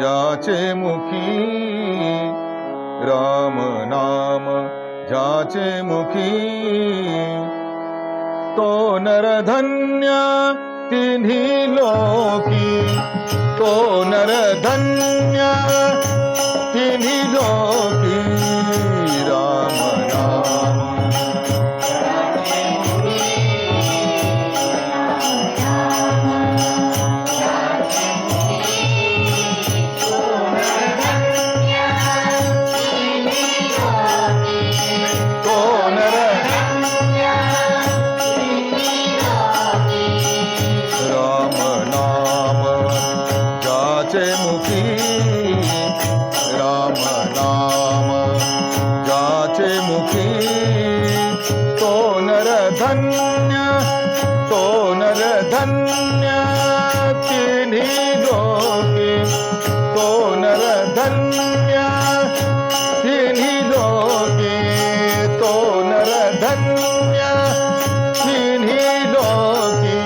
ज्याचे मुखी राम नाम ज्याचे मुखी तो नरधन्य तिन्ही लोकी तो नरधन्य तिन्ही लोकी राम नाम मुखी राम नाम ज्याचे मुखी तो नरधन्य तिन्ही लोकी तो नरधन्य तिन्ही लोकी तो नरधन्य तिन्ही लोकी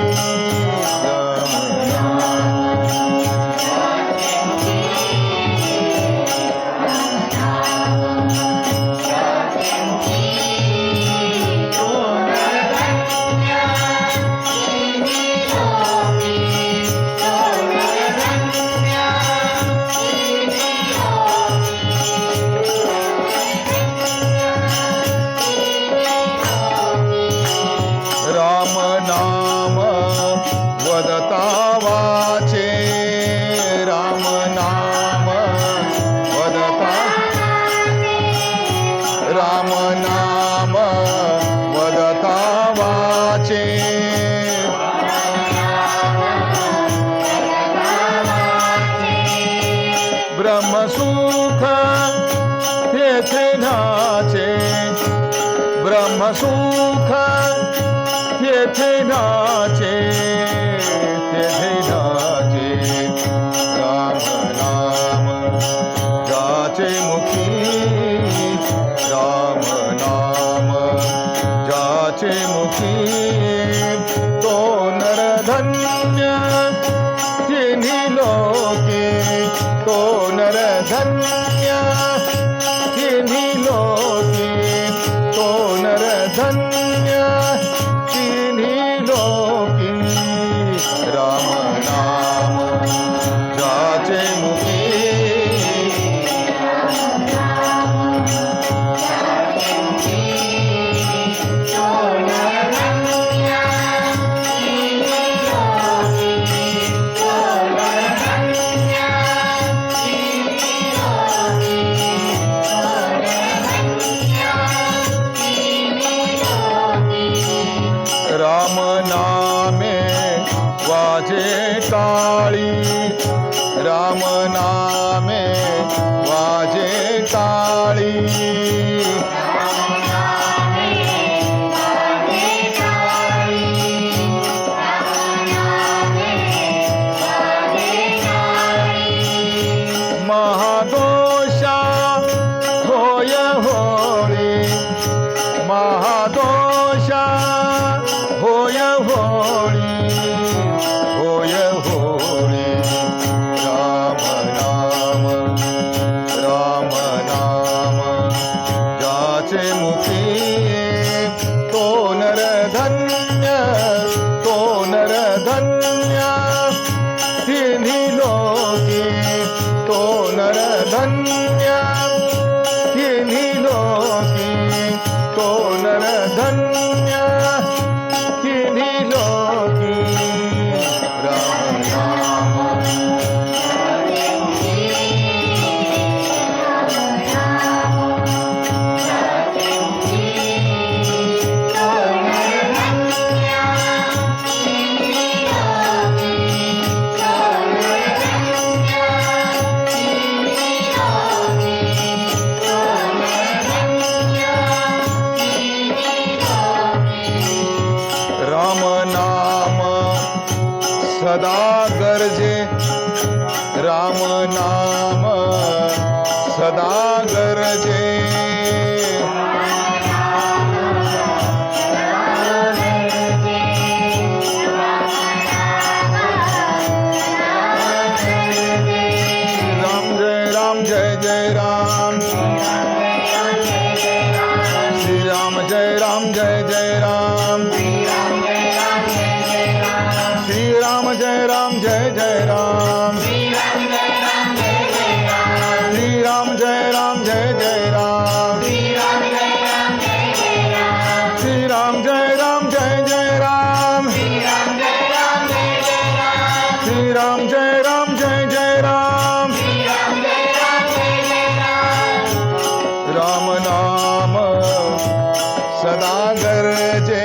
नाम वदता वाचे राम नाम वदता राम नाम वदता वाचे ब्रह्मसुख तेथे नाचे ब्रह्मसुख तेथे नाचे राम नाम ज्याचे मुखी राम नाम ज्याचे मुखी तो नरधन्य तिन्ही लोकी तो नरधन्य तिन्ही लोकी तो नरधन्य राम नाम ज्याचे मुखी राम नामे वाजे काळी राम नामे वाजे काळी महादोषा होय होळी महादोषा होय होळी होय होळी राम नाम ज्याचे मुखी तो नरधन्य तिन्ही लोकी तो नरधन्य तिन्ही लोकी तो नरधन्य तिन्ही लोकी राम नाम सदा गरजे राम नाम सदा गरजे राम जय राम जय जय राम श्री राम जय राम जय जय राम श्री राम जय राम जय जय राम श्री राम जय राम जय जय राम श्री राम जय राम जय जय राम श्री राम जय राम जय जय राम श्री राम जय राम जय जय राम श्री राम जय राम जय जय राम राम नाम सदा गरजे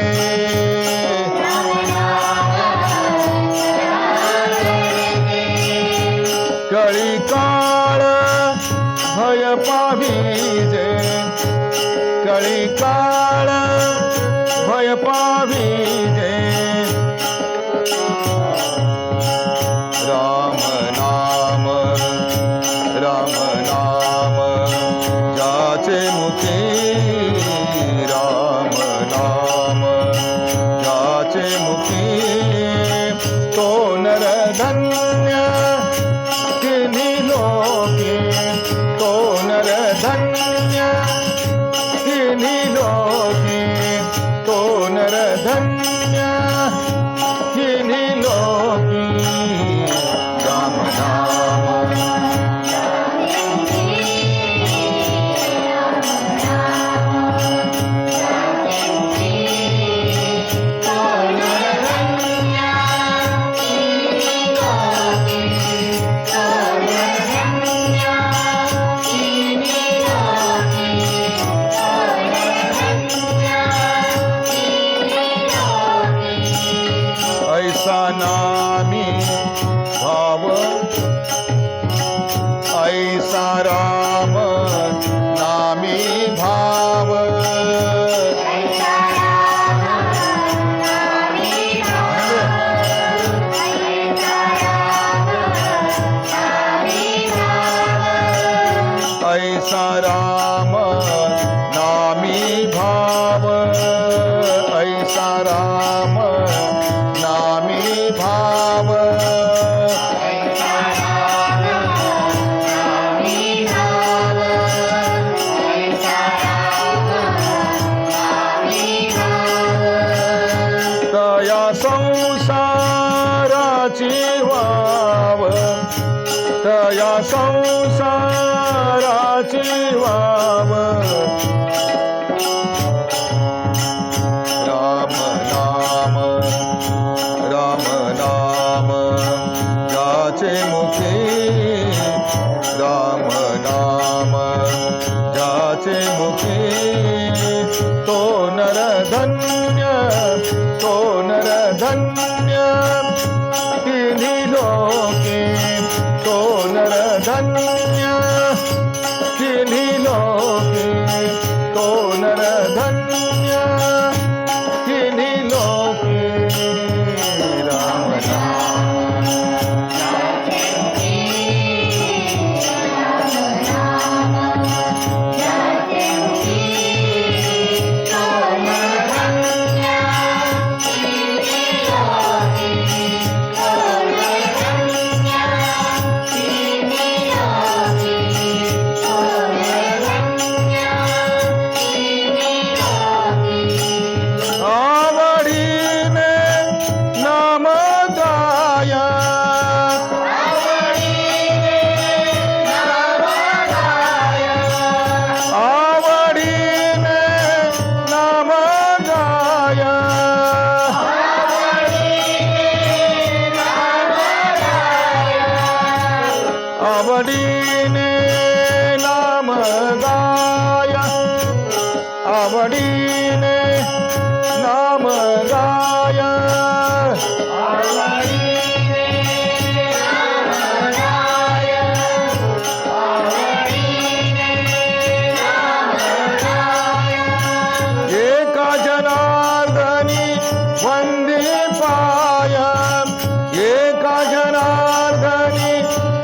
कळी काळ भय पाविजे कळी काळ भय पाविजे राम नाम जाचे मुखी राम नाम जाचे मुखी तो नर धन्य किन्ही लोके तो नर धन्य किन्ही लोके तो नर धन्य किन्ही लोकी राम नाम ऐसा नामी भाव ऐसा राम नामी भाव ऐसा राम नामी भाव ऐसा राम नामी भाव तया संसाराची वाव तया संसाराची वाव राम नाम जाचे मुखी राम नाम जाचे मुखी तो नर धन्य तिन्ही लोके तो नर धन्य तिन्ही लोके तो नर धन्य तिन्ही लोके राम आवडीने नाम गाय आवडीने नाम गाय एका जनार्दनी वंदी पाय एका जनार्दनी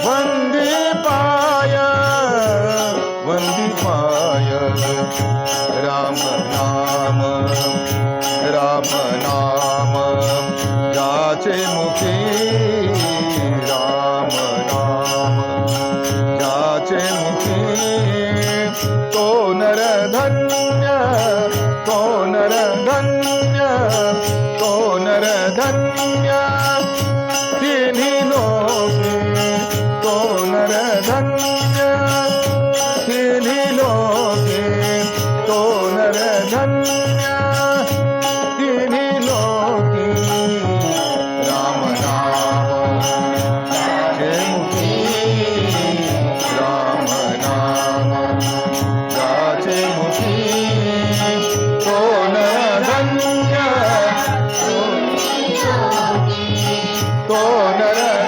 वंदी पाय राम नाम जाचे मुखी राम नाम जाचे मुखी तो नर धन्य तो नर धन्य तो नर धन्य तो नर